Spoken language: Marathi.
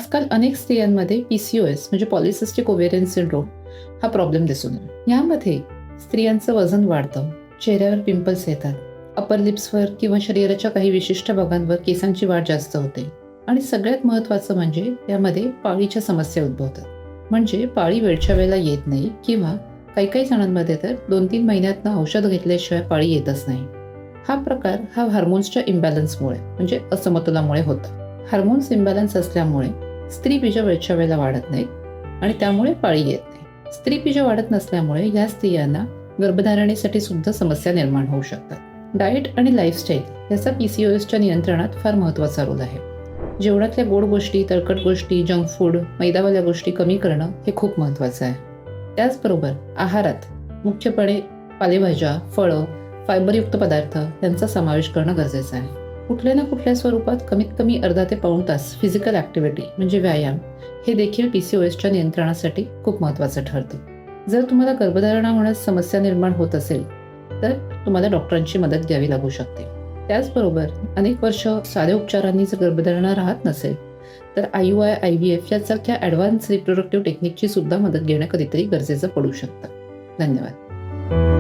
आजकाल अनेक स्त्रियांमध्ये PCOS म्हणजे पॉलिसिस्टिक ओव्हेरियन सिंड्रोम हा प्रॉब्लेम दिसून येतो. यामध्ये स्त्रियांचं वजन वाढतं, चेहऱ्यावर पिंपल्स येतात, अपर लिप्सवर किंवा शरीराच्या काही विशिष्ट भागांवर केसांची वाढ जास्त होते आणि सगळ्यात महत्त्वाचं म्हणजे यामध्ये पाळीच्या समस्या उद्भवतात. म्हणजे पाळी वेळच्या वेळेला येत नाही किंवा काही जणांमध्ये तर 2-3 महिन्यातनं औषध घेतल्याशिवाय पाळी येतच नाही. हा प्रकार हार्मोन्सच्या इम्बॅलन्समुळे म्हणजे असमतोलामुळे होतो. हार्मोन्स इम्बॅलन्स असल्यामुळे स्त्रीबीज वेळच्या वेळेला वाढत नाहीत आणि त्यामुळे पाळी येत नाही. स्त्रीबीज वाढत नसल्यामुळे या स्त्रियांना गर्भधारणेसाठी सुद्धा समस्या निर्माण होऊ शकतात. डाएट आणि लाईफस्टाईल याचा PCOSच्या नियंत्रणात फार महत्त्वाचा रोल आहे. जेवणातल्या गोड गोष्टी, तळकट गोष्टी, जंक फूड, मैदावाल्या गोष्टी कमी करणं हे खूप महत्त्वाचं आहे. त्याचबरोबर आहारात मुख्यपणे पालेभाज्या, फळं, फायबरयुक्त पदार्थ यांचा समावेश करणं गरजेचं आहे. कुठल्या ना कुठल्या स्वरूपात कमीत कमी अर्धा ते पाऊण तास फिजिकल ॲक्टिव्हिटी म्हणजे व्यायाम हे देखील PCOSच्या नियंत्रणासाठी खूप महत्त्वाचं ठरतं. जर तुम्हाला गर्भधारणा होण्यास समस्या निर्माण होत असेल तर तुम्हाला डॉक्टरांची मदत घ्यावी लागू शकते. त्याचबरोबर अनेक वर्ष साध्या उपचारांनी जर गर्भधारणा राहत नसेल तर IUI, IVF यासारख्या ॲडव्हान्स रिप्रोडक्टिव्ह टेक्निकची सुद्धा मदत घेणं कधीतरी गरजेचं पडू शकतं. धन्यवाद.